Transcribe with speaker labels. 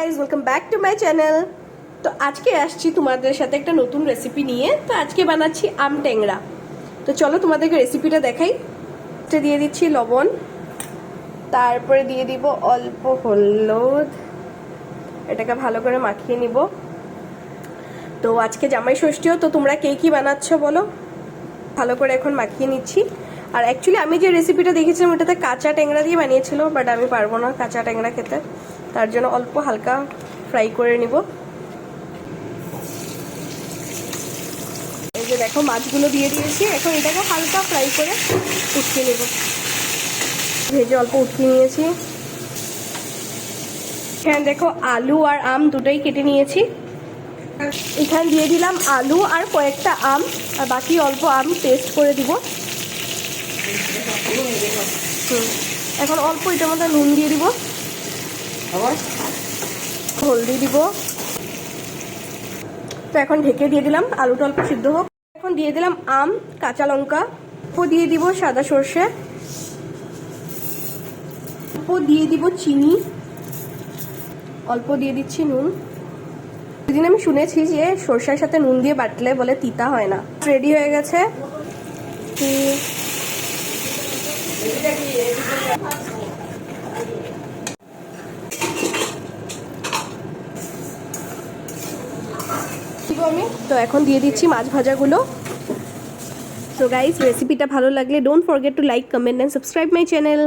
Speaker 1: Guys, welcome back to my channel. তো আজকে আসছি তোমাদের সাথে একটা নতুন রেসিপি নিয়ে। তো আজকে বানাচ্ছি আম ট্যাংরা। তো চলো তোমাদেরকে রেসিপিটা দেখাই। দিয়ে দিচ্ছি লবণ, তারপরে দিয়ে দিব অল্প হলুদ, এটাকে ভালো করে মাখিয়ে নিব। তো আজকে জামাই ষষ্ঠীও, তো তোমরা কে কি বানাচ্ছ বলো। ভালো করে এখন মাখিয়ে নিচ্ছি। আর অ্যাকচুয়ালি আমি যে রেসিপিটা দেখেছিলাম ওটাতে কাঁচা ট্যাংরা দিয়ে বানিয়েছিল, বাট আমি পারবো না কাঁচা ট্যাংরা খেতে, তার জন্য অল্প হালকা ফ্রাই করে নিব। এই যে দেখো মাছগুলো দিয়ে দিয়েছি, এখন এটাকে হালকা ফ্রাই করে উঠিয়ে নেব। ভেজে অল্প উঠিয়ে নিয়েছি। এখানে দেখো আলু আর আম দুটোই কেটে নিয়েছি। এখানে দিয়ে দিলাম আলু আর কয়েকটা আম, আর বাকি অল্প আম পেস্ট করে দিব। এখন অল্প এটার মধ্যে নুন দিয়ে দিব, হলদি দিব। তো এখন ঢেকে দিয়ে দিলাম, আলুটা অল্প সিদ্ধ হোক। এখন দিয়ে দিলাম আম, কাঁচা লঙ্কা, অল্প দিয়ে দিব সাদা সর্ষে, অল্প দিয়ে দিব চিনি, অল্প দিয়ে দিচ্ছি নুন। সেদিন আমি শুনেছি যে সর্ষের সাথে নুন দিয়ে বাটলে বলে তিতা হয় না। রেডি হয়ে গেছে। আমি তো এখন দিয়ে দিচ্ছি মাছ ভাজাগুলো। তো গাইস, রেসিপিটা ভালো লাগলে don't forget to like, comment and subscribe my channel.